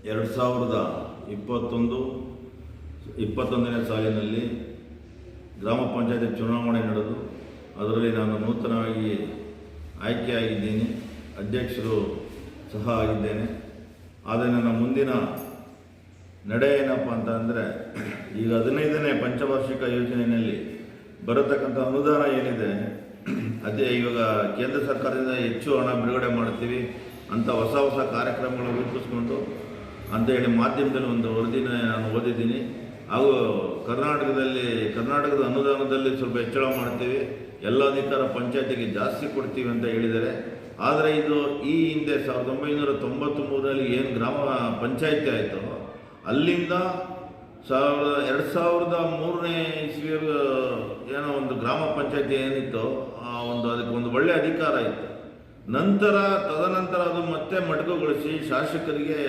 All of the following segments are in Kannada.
2021ನೇ ಸಾಲಿನಲ್ಲಿ ಗ್ರಾಮ ಪಂಚಾಯತಿ ಚುನಾವಣೆ ನಡೆದು ಅದರಲ್ಲಿ ನಾನು ನೂತನವಾಗಿ ಆಯ್ಕೆಯಾಗಿದ್ದೀನಿ. ಅಧ್ಯಕ್ಷರು ಸಹ ಆಗಿದ್ದೇನೆ. ಆದರೆ ನನ್ನ ಮುಂದಿನ ನಡೆ ಏನಪ್ಪ ಅಂತ ಅಂದರೆ, ಈಗ 15ನೇ ಪಂಚವಾರ್ಷಿಕ ಯೋಜನೆಯಲ್ಲಿ ಬರತಕ್ಕಂಥ ಅನುದಾನ ಏನಿದೆ, ಅದೇ ಇವಾಗ ಕೇಂದ್ರ ಸರ್ಕಾರದಿಂದ ಹೆಚ್ಚು ಹಣ ಬಿಡುಗಡೆ ಮಾಡ್ತೀವಿ ಅಂತ ಹೊಸ ಕಾರ್ಯಕ್ರಮಗಳು ರೂಪಿಸ್ಕೊಂಡು ಅಂತೇಳಿ ಮಾಧ್ಯಮದಲ್ಲಿ ಒಂದು ವರದಿನ ನಾನು ಓದಿದ್ದೀನಿ. ಹಾಗೂ ಕರ್ನಾಟಕದ ಅನುದಾನದಲ್ಲಿ ಸ್ವಲ್ಪ ಹೆಚ್ಚಳ ಮಾಡ್ತೀವಿ, ಎಲ್ಲ ಅಧಿಕಾರ ಪಂಚಾಯತಿಗೆ ಜಾಸ್ತಿ ಕೊಡ್ತೀವಿ ಅಂತ ಹೇಳಿದ್ದಾರೆ. ಆದರೆ ಇದು ಈ ಹಿಂದೆ 1993ರಲ್ಲಿ ಏನು ಗ್ರಾಮ ಪಂಚಾಯತಿ ಆಯಿತು, ಅಲ್ಲಿಂದ 2003ನೇ ಇಸ್ವಿಯವರೆಗೂ ಏನೋ ಒಂದು ಗ್ರಾಮ ಪಂಚಾಯತಿ ಏನಿತ್ತು, ಅದಕ್ಕೆ ಒಂದು ಒಳ್ಳೆಯ ಅಧಿಕಾರ ಇತ್ತು. ತದನಂತರ ಅದು ಮತ್ತೆ ಮೊಟಕುಗೊಳಿಸಿ ಶಾಸಕರಿಗೆ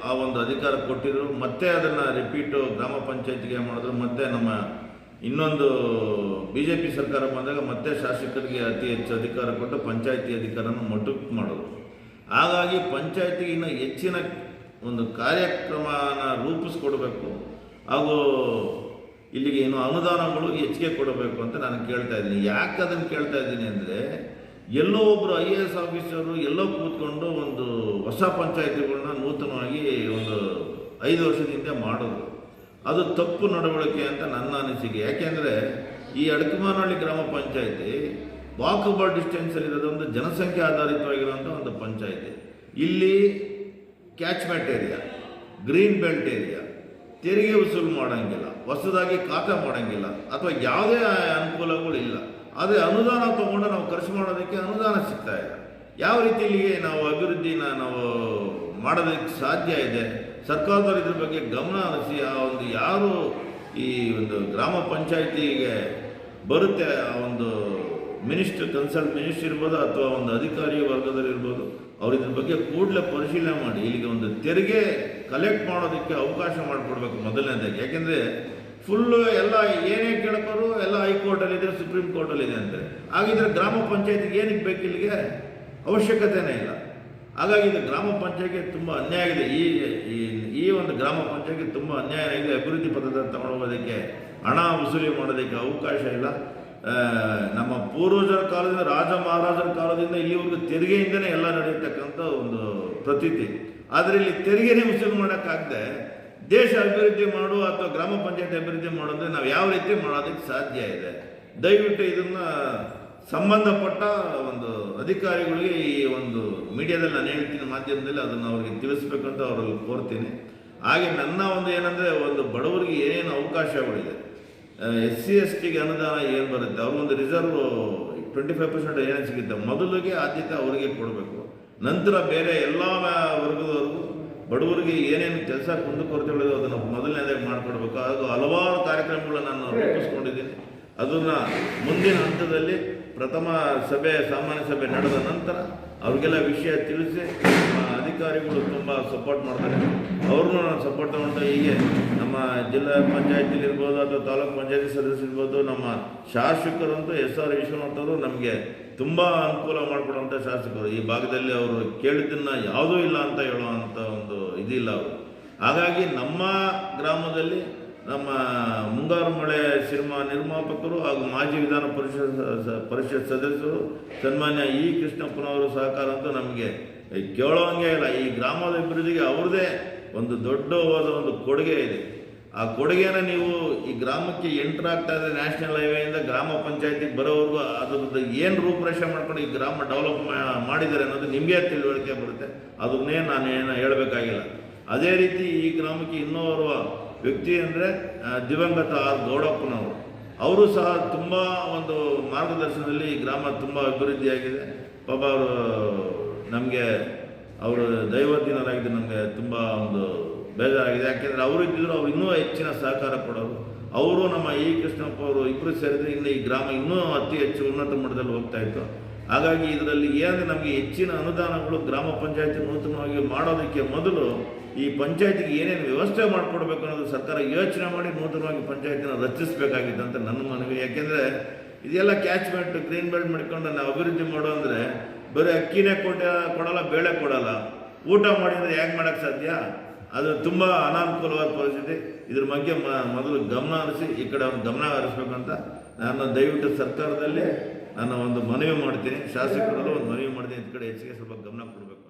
ಆ ಒಂದು ಅಧಿಕಾರ ಕೊಟ್ಟಿದ್ರು. ಮತ್ತೆ ಅದನ್ನು ರಿಪೀಟು ಗ್ರಾಮ ಪಂಚಾಯತಿಗೆ ಮಾಡಿದ್ರು. ಮತ್ತೆ ನಮ್ಮ ಇನ್ನೊಂದು BJP ಸರ್ಕಾರ ಬಂದಾಗ ಮತ್ತೆ ಶಾಸಕರಿಗೆ ಅತಿ ಹೆಚ್ಚು ಅಧಿಕಾರ ಕೊಟ್ಟು ಪಂಚಾಯತಿ ಅಧಿಕಾರನ ಮೊಟಕು ಮಾಡೋದು. ಹಾಗಾಗಿ ಪಂಚಾಯತಿಗೆ ಇನ್ನೂ ಹೆಚ್ಚಿನ ಒಂದು ಕಾರ್ಯಕ್ರಮನ ರೂಪಿಸ್ಕೊಡ್ಬೇಕು, ಹಾಗೂ ಇಲ್ಲಿಗೆ ಏನು ಅನುದಾನಗಳು ಹೆಚ್ಚಿಗೆ ಕೊಡಬೇಕು ಅಂತ ನಾನು ಕೇಳ್ತಾ ಇದ್ದೀನಿ. ಯಾಕೆ ಅದನ್ನು ಕೇಳ್ತಾ ಇದ್ದೀನಿ ಅಂದರೆ, ಎಲ್ಲೋ ಒಬ್ಬರು IAS ಆಫೀಸರು ಎಲ್ಲೋ ಕೂತ್ಕೊಂಡು ಒಂದು ಹೊಸ ಪಂಚಾಯತಿಗಳನ್ನ ನೂತನವಾಗಿ ಒಂದು 5 ವರ್ಷದ ಹಿಂದೆ ಮಾಡೋದು, ಅದು ತಪ್ಪು ನಡವಳಿಕೆ ಅಂತ ನನ್ನ ಅನಿಸಿಕೆ. ಯಾಕೆಂದರೆ ಈ ಅಡಕಮಾನಹಳ್ಳಿ ಗ್ರಾಮ ಪಂಚಾಯತಿ ವಾಕಬಲ್ ಡಿಸ್ಟೆನ್ಸಲ್ಲಿರೋದು ಒಂದು ಜನಸಂಖ್ಯೆ ಆಧಾರಿತವಾಗಿರುವಂಥ ಒಂದು ಪಂಚಾಯತಿ. ಇಲ್ಲಿ catchment area, green belt area, ತೆರಿಗೆ ವಸೂಲು ಮಾಡೋಂಗಿಲ್ಲ, ಹೊಸದಾಗಿ ಖಾತೆ ಮಾಡೋಂಗಿಲ್ಲ, ಅಥವಾ ಯಾವುದೇ ಅನುಕೂಲಗಳಿಲ್ಲ. ಆದರೆ ಅನುದಾನ ತೊಗೊಂಡು ನಾವು ಖರ್ಚು ಮಾಡೋದಕ್ಕೆ ಅನುದಾನ ಸಿಗ್ತಾ ಇಲ್ಲ. ಯಾವ ರೀತಿಯಲ್ಲಿ ನಾವು ಅಭಿವೃದ್ಧಿನ ನಾವು ಮಾಡೋದಕ್ಕೆ ಸಾಧ್ಯ ಇದೆ? ಸರ್ಕಾರದವರು ಇದ್ರ ಬಗ್ಗೆ ಗಮನ ಹರಿಸಿ ಆ ಒಂದು ಯಾರು ಈ ಒಂದು ಗ್ರಾಮ ಪಂಚಾಯತಿಗೆ ಬರುತ್ತೆ, ಆ ಒಂದು ಕನ್ಸಲ್ಟ್ ಮಿನಿಸ್ಟರ್ ಇರ್ಬೋದು ಅಥವಾ ಒಂದು ಅಧಿಕಾರಿ ವರ್ಗದಲ್ಲಿರ್ಬೋದು, ಅವ್ರು ಇದ್ರ ಬಗ್ಗೆ ಕೂಡಲೇ ಪರಿಶೀಲನೆ ಮಾಡಿ ಇಲ್ಲಿಗೆ ಒಂದು ತೆರಿಗೆ ಕಲೆಕ್ಟ್ ಮಾಡೋದಕ್ಕೆ ಅವಕಾಶ ಮಾಡಿಕೊಡ್ಬೇಕು ಮೊದಲನೇದಾಗಿ. ಯಾಕೆಂದರೆ ಫುಲ್ಲು ಎಲ್ಲ ಏನೇ ಕೇಳ್ಕೋರು ಎಲ್ಲ ಹೈಕೋರ್ಟಲ್ಲಿದೆ, ಸುಪ್ರೀಂ ಕೋರ್ಟಲ್ಲಿದೆ ಅಂತೆ. ಹಾಗಿದ್ರೆ ಗ್ರಾಮ ಪಂಚಾಯತಿಗೆ ಏನಕ್ಕೆ ಬೇಕು? ಇಲ್ಲಿಗೆ ಅವಶ್ಯಕತೆನೇ ಇಲ್ಲ. ಹಾಗಾಗಿ ಇದು ಗ್ರಾಮ ಪಂಚಾಯತಿಗೆ ತುಂಬ ಅನ್ಯಾಯ ಆಗಿದೆ. ಈ ಒಂದು ಗ್ರಾಮ ಪಂಚಾಯತಿಗೆ ತುಂಬ ಅನ್ಯಾಯ ಆಗಿದೆ. ಅಭಿವೃದ್ಧಿ ಪಥದಲ್ಲಿ ತಗೊಳ್ಳೋದಕ್ಕೆ ಹಣ ವಸೂಲಿ ಮಾಡೋದಕ್ಕೆ ಅವಕಾಶ ಇಲ್ಲ. ನಮ್ಮ ಪೂರ್ವಜರ ಕಾಲದಿಂದ, ರಾಜ ಮಹಾರಾಜರ ಕಾಲದಿಂದ ಇಲ್ಲಿವರೆಗೂ ತೆರಿಗೆಯಿಂದನೇ ಎಲ್ಲ ನಡೆಯತಕ್ಕಂಥ ಒಂದು ಪ್ರತೀತಿ. ಆದರೆ ಇಲ್ಲಿ ತೆರಿಗೆನೇ ವಸೂಲು ಮಾಡೋಕ್ಕಾಗದೆ ದೇಶ ಅಭಿವೃದ್ಧಿ ಮಾಡು ಅಥವಾ ಗ್ರಾಮ ಪಂಚಾಯತಿ ಅಭಿವೃದ್ಧಿ ಮಾಡೋದ್ರೆ ನಾವು ಯಾವ ರೀತಿ ಮಾಡೋದಕ್ಕೆ ಸಾಧ್ಯ ಇದೆ? ದಯವಿಟ್ಟು ಇದನ್ನು ಸಂಬಂಧಪಟ್ಟ ಒಂದು ಅಧಿಕಾರಿಗಳಿಗೆ ಈ ಒಂದು ಮೀಡಿಯಾದಲ್ಲಿ ನಾನು ಹೇಳ್ತೀನಿ, ಮಾಧ್ಯಮದಲ್ಲಿ ಅದನ್ನು ಅವ್ರಿಗೆ ತಿಳಿಸ್ಬೇಕಂತ ಅವರಲ್ಲಿ ಕೋರ್ತೀನಿ. ಹಾಗೆ ನನ್ನ ಒಂದು ಏನಂದರೆ, ಒಂದು ಬಡವರಿಗೆ ಏನೇನು ಅವಕಾಶಗಳಿದೆ, SC STಗೆ ಅನುದಾನ ಏನು ಬರುತ್ತೆ, ಅವ್ರಿಗೊಂದು ರಿಸರ್ವ್ 25% ಏನೇನು ಸಿಗುತ್ತೆ, ಮೊದಲಿಗೆ ಆದ್ಯತೆ ಅವರಿಗೆ ಕೊಡಬೇಕು. ನಂತರ ಬೇರೆ ಎಲ್ಲ ವರ್ಗದವರೆಗೂ ಬಡವರಿಗೆ ಏನೇನು ಕೆಲಸ ಕುಂದುಕೊರತೆಗಳಿದೆ ಅದನ್ನು ಮೊದಲನೇದಾಗಿ ಮಾಡಿಕೊಡ್ಬೇಕು. ಹಾಗೂ ಹಲವಾರು ಕಾರ್ಯಕ್ರಮಗಳನ್ನ ನಾನು ರೂಪಿಸ್ಕೊಂಡಿದ್ದೀನಿ. ಅದನ್ನು ಮುಂದಿನ ಹಂತದಲ್ಲಿ ಪ್ರಥಮ ಸಾಮಾನ್ಯ ಸಭೆ ನಡೆದ ನಂತರ ಅವ್ರಿಗೆಲ್ಲ ವಿಷಯ ತಿಳಿಸಿ ಅಧಿಕಾರಿಗಳು ತುಂಬ ಸಪೋರ್ಟ್ ಮಾಡ್ತಾರೆ. ಅವ್ರನ್ನೂ ನಾನು ಸಪೋರ್ಟ್ ತಗೊಂಡು ಹೀಗೆ ನಮ್ಮ ಜಿಲ್ಲಾ ಪಂಚಾಯತಿಲಿರ್ಬೋದು ಅಥವಾ ತಾಲೂಕು ಪಂಚಾಯತಿ ಸದಸ್ಯರಿರ್ಬೋದು, ನಮ್ಮ ಶಾಸಕರಂತೂ SR ವಿಶ್ವನಾಥ್ ಅವರು ನಮಗೆ ತುಂಬ ಅನುಕೂಲ ಮಾಡಿಕೊಡುವಂಥ ಶಾಸಕರು. ಈ ಭಾಗದಲ್ಲಿ ಅವರು ಕೇಳಿದ್ದನ್ನು ಯಾವುದೂ ಇಲ್ಲ ಅಂತ ಹೇಳುವಂಥ ಒಂದು ಇದಿಲ್ಲ ಅವರು. ಹಾಗಾಗಿ ನಮ್ಮ ಗ್ರಾಮದಲ್ಲಿ ನಮ್ಮ ಮುಂಗಾರು ಮಳೆ ಸಿನಿಮಾ ನಿರ್ಮಾಪಕರು ಹಾಗೂ ಮಾಜಿ ವಿಧಾನ ಪರಿಷತ್ ಸದಸ್ಯರು ಸನ್ಮಾನ್ಯ ಕೃಷ್ಣಪ್ಪನವರು ಸಹಕಾರ ಅಂತೂ ನಮಗೆ ಕೇಳೋಂಗೆ ಇಲ್ಲ. ಈ ಗ್ರಾಮದ ಅಭಿವೃದ್ಧಿಗೆ ಅವ್ರದ್ದೇ ಒಂದು ದೊಡ್ಡವಾದ ಒಂದು ಕೊಡುಗೆ ಇದೆ. ಆ ಕೊಡುಗೆನ ನೀವು ಈ ಗ್ರಾಮಕ್ಕೆ ಎಂಟರ್ ಆಗ್ತಾ ಇದೆ, ನ್ಯಾಷನಲ್ ಹೈವೇಯಿಂದ ಗ್ರಾಮ ಪಂಚಾಯತಿಗೆ ಬರೋವರೆಗೂ ಅದ್ರದ್ದು ಏನು ರೂಪರೇಷೆ ಮಾಡ್ಕೊಂಡು ಈ ಗ್ರಾಮ ಡೆವಲಪ್ ಮಾಡಿದ್ದಾರೆ ಅನ್ನೋದು ನಿಮಗೆ ತಿಳುವಳಿಕೆ ಬರುತ್ತೆ. ಅದನ್ನೇ ನಾನು ಹೇಳಬೇಕಾಗಿಲ್ಲ. ಅದೇ ರೀತಿ ಈ ಗ್ರಾಮಕ್ಕೆ ಇನ್ನೂ ಓರ್ವ ವ್ಯಕ್ತಿ ಅಂದರೆ ದಿವಂಗತ R ಗೌಡಪ್ಪನವರು. ಅವರು ಸಹ ತುಂಬ ಒಂದು ಮಾರ್ಗದರ್ಶನದಲ್ಲಿ ಈ ಗ್ರಾಮ ತುಂಬ ಅಭಿವೃದ್ಧಿಯಾಗಿದೆ. ಪಾಪ ಅವರು ನಮಗೆ ಅವರು ದೈವಜ್ಞರಾಗಿದ್ದು ನಮಗೆ ತುಂಬ ಒಂದು ಬೇಜಾರಾಗಿದೆ. ಯಾಕೆಂದರೆ ಅವರು ಇದ್ದಿದ್ರು ಅವ್ರು ಇನ್ನೂ ಹೆಚ್ಚಿನ ಸಹಕಾರ ಕೊಡೋರು. ಅವರು ನಮ್ಮ ಕೃಷ್ಣಪ್ಪ ಅವರು ಇಬ್ಬರು ಸೇರಿದ್ರೆ ಇನ್ನು ಈ ಗ್ರಾಮ ಇನ್ನೂ ಅತಿ ಹೆಚ್ಚು ಉನ್ನತ ಮಟ್ಟದಲ್ಲಿ ಹೋಗ್ತಾ ಇತ್ತು. ಹಾಗಾಗಿ ಇದರಲ್ಲಿ ಏನಂದರೆ ನಮಗೆ ಹೆಚ್ಚಿನ ಅನುದಾನಗಳು ಗ್ರಾಮ ಪಂಚಾಯತಿ ನೂತನವಾಗಿ ಮಾಡೋದಕ್ಕೆ ಮೊದಲು ಈ ಪಂಚಾಯತಿಗೆ ಏನೇನು ವ್ಯವಸ್ಥೆ ಮಾಡಿಕೊಡ್ಬೇಕು ಅನ್ನೋದು ಸರ್ಕಾರ ಯೋಚನೆ ಮಾಡಿ ನೂತನವಾಗಿ ಪಂಚಾಯತಿನ ರಚಿಸಬೇಕಾಗಿತ್ತು ಅಂತ ನನ್ನ ಮನವಿ. ಯಾಕೆಂದರೆ ಇದೆಲ್ಲ ಕ್ಯಾಚ್ಮೆಂಟ್ ಗ್ರೀನ್ ಬೆಲ್ಟ್ ಮಾಡ್ಕೊಂಡು ನಾವು ಅಭಿವೃದ್ಧಿ ಮಾಡೋ ಅಂದರೆ ಬರೀ ಅಕ್ಕಿನೇ ಕೊಡಲ್ಲ, ಬೇಳೆ ಕೊಡಲ್ಲ, ಊಟ ಮಾಡಿದರೆ ಹೇಗೆ ಮಾಡೋಕ್ಕೆ ಸಾಧ್ಯ? ಅದು ತುಂಬ ಅನಾನುಕೂಲವಾದ ಪರಿಸ್ಥಿತಿ. ಇದ್ರ ಬಗ್ಗೆ ಮೊದಲು ಗಮನ ಹರಿಸಿ ಈ ಕಡೆ ಒಂದು ಗಮನ ಹರಿಸ್ಬೇಕಂತ ನಾನು ದಯವಿಟ್ಟು ಸರ್ಕಾರದಲ್ಲಿ ನಾನು ಒಂದು ಮನವಿ ಮಾಡ್ತೀನಿ, ಶಾಸಕರಲ್ಲೂ ಒಂದು ಮನವಿ ಮಾಡ್ತೀನಿ, ಈ ಕಡೆ ಹೆಚ್ಚಿಗೆ ಸ್ವಲ್ಪ ಗಮನ ಕೊಡಬೇಕು.